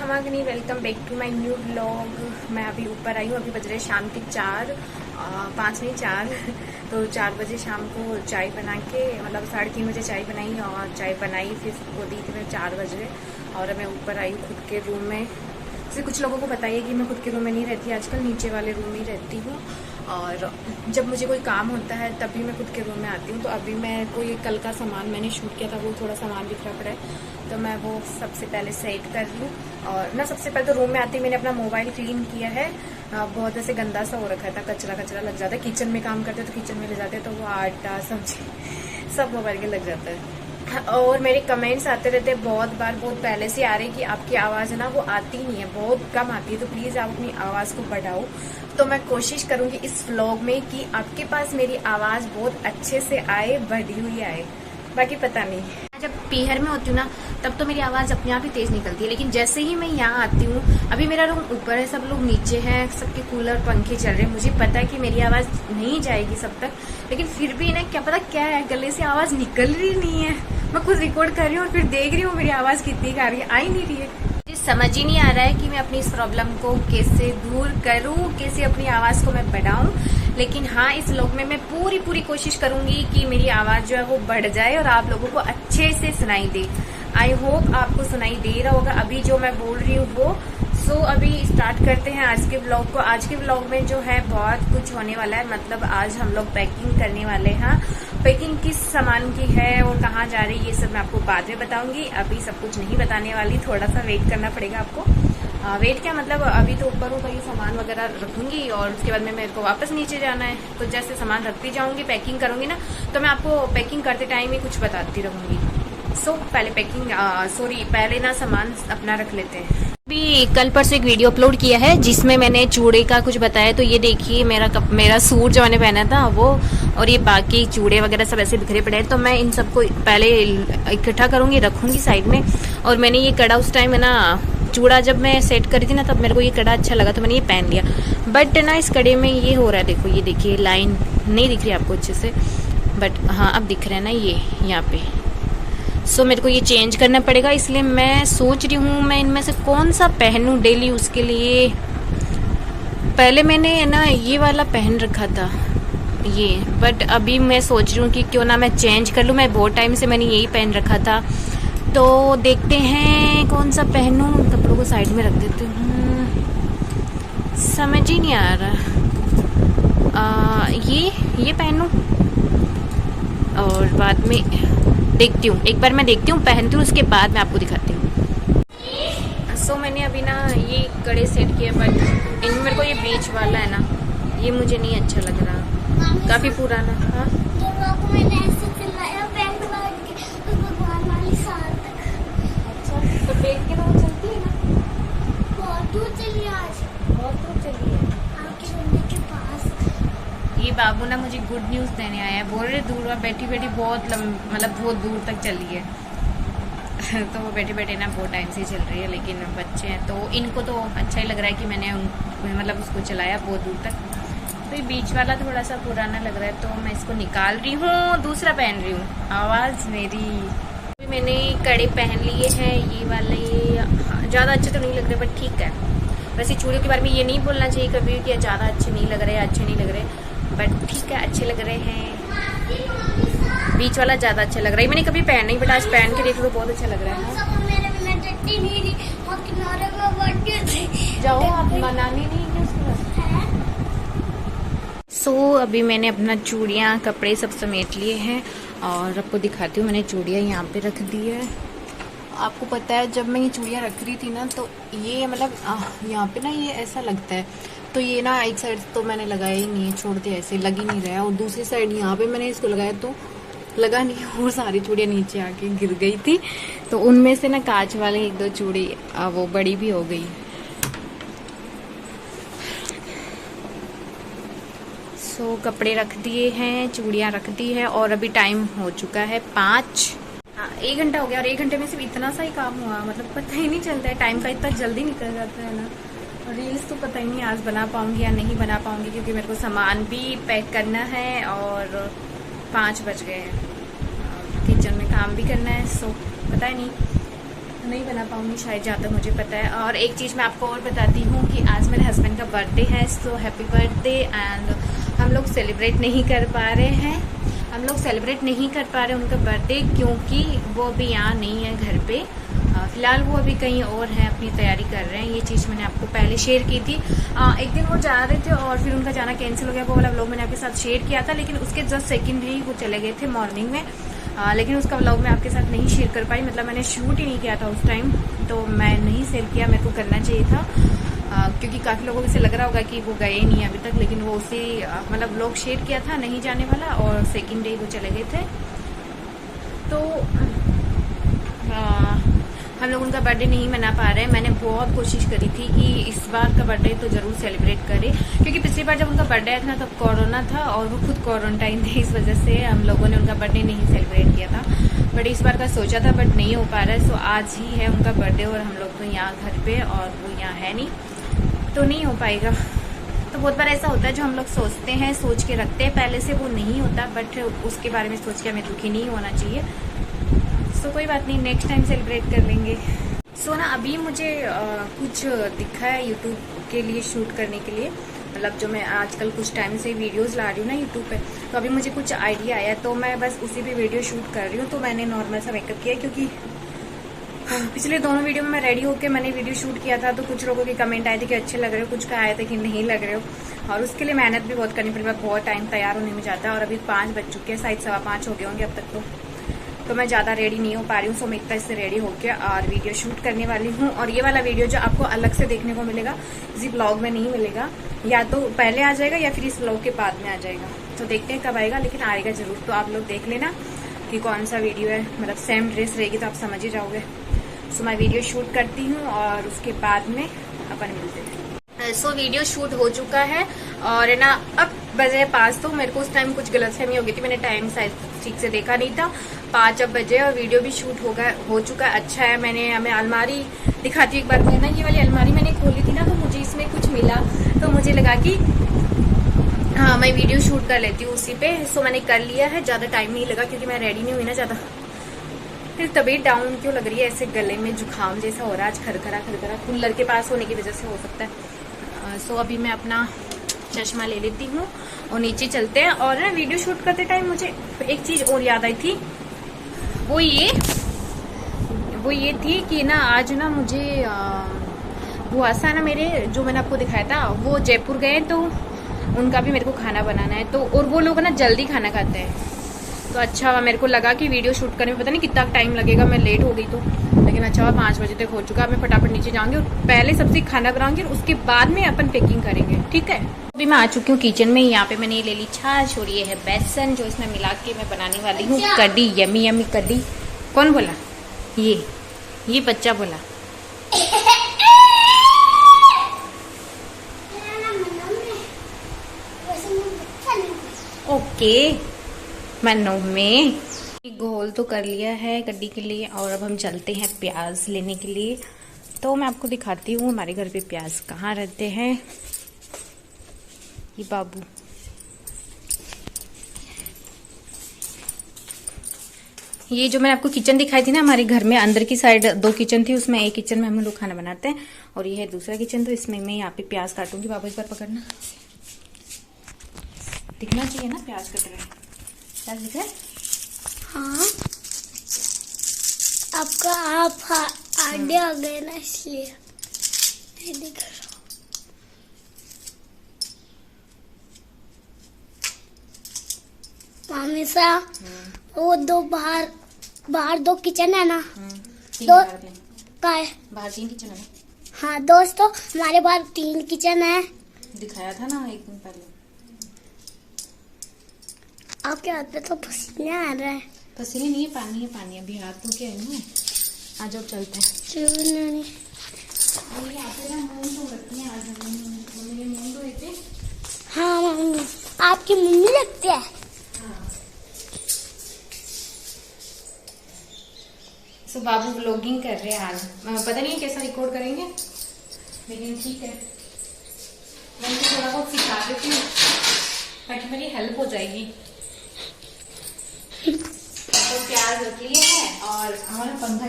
खमागनी, welcome back to my new vlog. मैं अभी ऊपर आई हूँ, अभी बज रहे शाम के 5 नहीं 4 तो 4 बजे शाम को चाय बना के, मतलब 3:30 बजे चाय बनाई और चाय बनाई फिर वो दी थी मैं 4 बजे। और मैं ऊपर आई खुद के रूम में। जैसे कुछ लोगों को बताइए कि मैं खुद के रूम में नहीं रहती आजकल, नीचे वाले रूम में ही रहती हूँ। और जब मुझे कोई काम होता है तभी मैं खुद के रूम में आती हूँ। तो अभी मैं कोई कल का सामान मैंने शूट किया था, वो थोड़ा सामान बिखरा पड़ा है, तो मैं वो सबसे पहले सेट कर लूँ। और ना सबसे पहले तो रूम में आते ही मैंने अपना मोबाइल क्लीन किया है। बहुत ऐसे गंदा सा हो रखा था, कचरा लग जाता है। किचन में काम करते तो किचन में ले जाते तो वो आटा सब्जी सब मोबाइल के लग जाता है। और मेरे कमेंट्स आते रहते हैं बहुत बार, बहुत पहले से आ रही कि आपकी आवाज़ है ना वो आती नहीं है, बहुत कम आती है, तो प्लीज़ आप अपनी आवाज़ को बढ़ाओ। तो मैं कोशिश करूंगी इस व्लॉग में कि आपके पास मेरी आवाज़ बहुत अच्छे से आए, बढ़ी हुई आए। बाकी पता नहीं, जब पीहर में होती हूँ ना तब तो मेरी आवाज़ अपने आप ही तेज निकलती है, लेकिन जैसे ही मैं यहाँ आती हूँ, अभी मेरा रूम ऊपर है, सब लोग नीचे हैं, सबके कूलर पंखे चल रहे हैं, मुझे पता है कि मेरी आवाज़ नहीं जाएगी सब तक, लेकिन फिर भी ना क्या पता क्या है, गले से आवाज़ निकल रही नहीं है। मैं खुद रिकॉर्ड कर रही हूँ और फिर देख रही हूँ मेरी आवाज़ कितनी आ रही है, आ ही नहीं रही है। मुझे समझ ही नहीं आ रहा है कि मैं अपनी इस प्रॉब्लम को कैसे दूर करूँ, कैसे अपनी आवाज़ को मैं बढ़ाऊँ। लेकिन हाँ, इस व्लॉग में मैं पूरी कोशिश करूंगी कि मेरी आवाज़ जो है वो बढ़ जाए और आप लोगों को अच्छे से सुनाई दे। आई होप आपको सुनाई दे रहा होगा अभी जो मैं बोल रही हूँ वो। सो अभी स्टार्ट करते हैं आज के व्लॉग को। आज के व्लॉग में जो है बहुत कुछ होने वाला है, मतलब आज हम लोग पैकिंग करने वाले हैं। पैकिंग किस सामान की है और कहाँ जा रही है ये सब मैं आपको बाद में बताऊंगी, अभी सब कुछ नहीं बताने वाली, थोड़ा सा वेट करना पड़ेगा आपको। वेट क्या मतलब, अभी तो ऊपर ऊपर ये सामान वगैरह रखूंगी और उसके बाद में मेरे को वापस नीचे जाना है, तो जैसे सामान रखती जाऊंगी पैकिंग करूंगी ना, तो मैं आपको पैकिंग करते टाइम ही कुछ बताती रहूंगी। सो पहले पैकिंग पहले ना सामान अपना रख लेते हैं। अभी कल परसों एक वीडियो अपलोड किया है जिसमें मैंने चूड़े का कुछ बताया, तो ये देखिए मेरा सूट जो मैंने पहना था वो, और ये बाकी चूड़े वगैरह सब ऐसे बिखरे पड़े हैं, तो मैं इन सबको पहले इकट्ठा करूंगी, रखूंगी साइड में। और मैंने ये कड़ा उस टाइम है ना, चूड़ा जब मैं सेट करी थी ना तब मेरे को ये कड़ा अच्छा लगा तो मैंने ये पहन लिया। बट ना इस कड़े में ये हो रहा है, देखो ये देखिए लाइन नहीं दिख रही आपको अच्छे से, बट हाँ अब दिख रहा है ना ये यहाँ पे। सो मेरे को ये चेंज करना पड़ेगा, इसलिए मैं सोच रही हूँ मैं इनमें से कौन सा पहनूँ डेली उसके लिए। पहले मैंने ना ये वाला पहन रखा था ये, बट अभी मैं सोच रही हूँ कि क्यों ना मैं चेंज कर लूँ। मैं बहुत टाइम से मैंने यही पहन रखा था, तो देखते हैं कौन सा पहनूं। कपड़ों को साइड में रख देती हूँ, समझ ही नहीं आ रहा। ये पहनूं और बाद में देखती हूँ, एक बार मैं देखती हूँ पहनती हूँ, उसके बाद मैं आपको दिखाती हूँ। सो मैंने अभी ना ये कड़े सेट किए, बट इनमें मेरे को ये बीच वाला है ना, ये मुझे नहीं अच्छा लग रहा, काफ़ी पुराना। हाँ तो देख के तो चलती है ना, बहुत दूर चली आज, बहुत दूर चली है आपके मम्मी के पास। ये बाबू ना मुझे गुड न्यूज़ देने आया है, बोल रहे दूर बैठी बैठी बहुत मतलब बहुत दूर तक चली है तो वो बैठे बैठे ना बहुत टाइम से चल रही है, लेकिन बच्चे हैं तो इनको तो अच्छा ही लग रहा है कि मैंने मतलब उसको चलाया बहुत दूर तक। तो ये बीच वाला थोड़ा सा पुराना लग रहा है, तो मैं इसको निकाल रही हूँ, दूसरा पहन रही हूँ। आवाज़ मेरी मैंने कड़े पहन लिए हैं, ये वाले ज़्यादा अच्छे तो नहीं लग रहे बट ठीक है। वैसे चूड़ियों के बारे में ये नहीं बोलना चाहिए कभी कि ज़्यादा अच्छे नहीं लग रहे, अच्छे नहीं लग रहे, बट ठीक है अच्छे लग रहे हैं। बीच वाला ज़्यादा अच्छा लग रहा है, मैंने कभी पहन नहीं, बट आज पहन के देख लो बहुत अच्छा लग रहा है। जाओ आप मनाने नहीं है उसके बाद। सो अभी मैंने अपना चूड़ियाँ कपड़े सब समेट लिए हैं और आपको दिखाती हूँ। मैंने चूड़ियाँ यहाँ पे रख दी है। आपको पता है जब मैं ये चूड़ियाँ रख रही थी ना, तो ये मतलब यहाँ पे ना ये ऐसा लगता है, तो ये ना एक साइड तो मैंने लगाया ही नहीं है, छोड़ दिया ऐसे, लग ही नहीं रहा है, और दूसरी साइड यहाँ पे मैंने इसको लगाया तो लगा नहीं, और सारी चूड़ियाँ नीचे आके गिर गई थी, तो उनमें से ना कांच वाले 1-2 चूड़ी वो बड़ी भी हो गई। सो कपड़े रख दिए हैं, चूड़ियाँ रख दी है, और अभी टाइम हो चुका है 5। हाँ 1 घंटा हो गया, और 1 घंटे में सिर्फ इतना सा ही काम हुआ, मतलब पता ही नहीं चलता है टाइम का, इतना जल्दी निकल जाता है ना। और रील्स तो पता ही नहीं आज बना पाऊंगी या नहीं बना पाऊंगी, क्योंकि मेरे को सामान भी पैक करना है और 5 बज गए हैं, किचन में काम भी करना है, सो पता ही नहीं। नहीं बना पाऊंगी शायद, जहाँ तक मुझे पता है। और एक चीज़ मैं आपको और बताती हूँ कि आज मेरे हस्बैंड का बर्थडे है, सो हैप्पी बर्थडे। एंड हम लोग सेलिब्रेट नहीं कर पा रहे हैं, उनका बर्थडे, क्योंकि वो अभी यहाँ नहीं है घर पे। फिलहाल वो अभी कहीं और हैं, अपनी तैयारी कर रहे हैं। ये चीज़ मैंने आपको पहले शेयर की थी। एक दिन वो जा रहे थे और फिर उनका जाना कैंसिल हो गया, वो वाला व्लॉग मैंने आपके साथ शेयर किया था। लेकिन उसके जस्ट सेकंड ही वो चले गए थे मॉर्निंग में। लेकिन उसका व्लॉग मैं आपके साथ नहीं शेयर कर पाई, मतलब मैंने शूट ही नहीं किया था उस टाइम, तो मैं नहीं शेयर किया, मेरे को करना चाहिए था। क्योंकि काफ़ी लोगों को इसे लग रहा होगा कि वो गए नहीं अभी तक, लेकिन वो उसी मतलब व्लॉग शेयर किया था नहीं जाने वाला, और सेकंड डे वो चले गए थे। तो हम लोग उनका बर्थडे नहीं मना पा रहे हैं। मैंने बहुत कोशिश करी थी कि इस बार का बर्थडे तो ज़रूर सेलिब्रेट करें, क्योंकि पिछली बार जब उनका बर्थडे आया था ना तब कोरोना था और वो खुद क्वारंटाइन थे, इस वजह से हम लोगों ने उनका बर्थडे नहीं सेलिब्रेट किया था। बट इस बार का सोचा था बट नहीं हो पा रहा है। सो आज ही है उनका बर्थडे और हम लोग तो यहाँ घर पे और वो यहाँ है नहीं, तो नहीं हो पाएगा। तो बहुत बार ऐसा होता है जो हम लोग सोचते हैं, सोच के रखते हैं पहले से, वो नहीं होता, बट उसके बारे में सोच के हमें दुखी नहीं होना चाहिए। सो कोई बात नहीं, नेक्स्ट टाइम सेलिब्रेट कर लेंगे। सो ना अभी मुझे कुछ दिखा है यूट्यूब के लिए शूट करने के लिए, मतलब जो मैं आजकल कुछ टाइम से वीडियोस ला रही हूँ ना यूट्यूब पे, तो अभी मुझे कुछ आइडिया आया, तो मैं बस उसी पे वीडियो शूट कर रही हूँ। तो मैंने नॉर्मल सा मेकअप किया, क्योंकि पिछले दोनों वीडियो में मैं रेडी होकर मैंने वीडियो शूट किया था, तो कुछ लोगों के कमेंट आए थे कि अच्छे लग रहे हो, कुछ का आए थे कि नहीं लग रहे हो, और उसके लिए मेहनत भी बहुत करनी पड़ी, बहुत टाइम तैयार होने में जाता है। और अभी 5 बज चुके हैं, शायद 5:15 हो गए होंगे अब तक। तो मैं ज़्यादा रेडी नहीं हो पा रही हूँ, सो मैं इतना इससे रेडी होकर और वीडियो शूट करने वाली हूँ। और ये वाला वीडियो जो आपको अलग से देखने को मिलेगा, किसी ब्लॉग में नहीं मिलेगा, या तो पहले आ जाएगा या फिर इस ब्लॉग के बाद में आ जाएगा, तो देखते हैं कब आएगा, लेकिन आएगा जरूर। तो आप लोग देख लेना कि कौन सा वीडियो है, मतलब सेम ड्रेस रहेगी तो आप समझ ही जाओगे। सो मैं वीडियो शूट करती हूँ और उसके बाद में अपन मिलते हैं। सो वीडियो शूट हो चुका है और है ना, अब बजे 5, तो मेरे को उस टाइम कुछ गलतफहमी हो गई थी, मैंने टाइम शायद ठीक से देखा नहीं था। 5 अब बजे और वीडियो भी शूट हो चुका है। अच्छा है, मैंने हमें अलमारी दिखाती हूँ एक बार। मैं ना ये वाली अलमारी मैंने खोली थी ना, तो मुझे इसमें कुछ मिला, तो मुझे लगा कि हाँ मैं वीडियो शूट कर लेती हूँ उसी पे। सो मैंने कर लिया है, ज़्यादा टाइम नहीं लगा क्योंकि मैं रेडी नहीं हुई ना ज़्यादा। फिर तबीयत डाउन क्यों लग रही है, ऐसे गले में जुकाम जैसा हो रहा है आज, खरखरा कूलर के पास होने की वजह से हो सकता है। सो अभी मैं अपना चश्मा ले लेती हूँ और नीचे चलते हैं। और ना वीडियो शूट करते टाइम मुझे एक चीज़ और याद आई थी, वो ये थी कि ना आज ना मुझे बुआसा ना मेरे, जो मैंने आपको दिखाया था, वो जयपुर गए, तो उनका भी मेरे को खाना बनाना है। तो और वो लोग ना जल्दी खाना खाते हैं, तो अच्छा मेरे को लगा कि वीडियो शूट करने में पता नहीं कितना टाइम लगेगा, मैं लेट हो गई तो, लेकिन अच्छा 5 बजे तक हो चुका है। मैं फटाफट नीचे जाऊंगी और पहले सबसे खाना बनाऊंगी और उसके बाद में अपन पैकिंग करेंगे, ठीक है। अभी मैं आ चुकी हूँ किचन में। यहाँ पे मैंने ले ली छाछ और ये है बेसन, जो इसमें मिला के मैं बनाने वाली हूँ कढ़ी, यमी यमी कढ़ी। कौन बोला? ये बच्चा बोला। ओके मनो में घोल तो कर लिया है कढ़ी के लिए, और अब हम चलते हैं प्याज लेने के लिए। तो मैं आपको दिखाती हूँ हमारे घर पे प्याज कहाँ रहते हैं। ये बाबू, ये जो मैंने आपको किचन दिखाई थी ना, हमारे घर में अंदर की साइड 2 किचन थी, उसमें एक किचन में हम लोग खाना बनाते हैं और ये है दूसरा किचन। तो इसमें मैं यहाँ पे प्याज काटूंगी। बाबू एक बार पकड़ना, दिखना चाहिए ना प्याज कट रहे। प्याज दिख रहा है? हाँ, आपका आप आगे आ गए ना, इसलिए नहीं दिख रहा। मामी सा वो बाहर 2 किचन है ना, 2 का है, बाहर 3 किचन है ना। हाँ दोस्तों, हमारे बाहर 3 किचन है। दिखाया था ना एक दिन पहले। आपके हाथ पे तो पसीने आ रहे हैं। पसीने नहीं है, पानी है, पानी अभी हाथ धो के आई हूँ। आ जाओ चलते हैं। हाँ मम्मी, आपकी मम्मी लगती है। सो बाबू व्लॉगिंग कर रहे हैं आज। पता नहीं कैसा रिकॉर्ड करेंगे, लेकिन ठीक है, मैं थोड़ा बहुत सिखा देती हूँ ताकि मेरी हेल्प हो जाएगी। तो प्याज रख लिए हैं और हमारा पंखा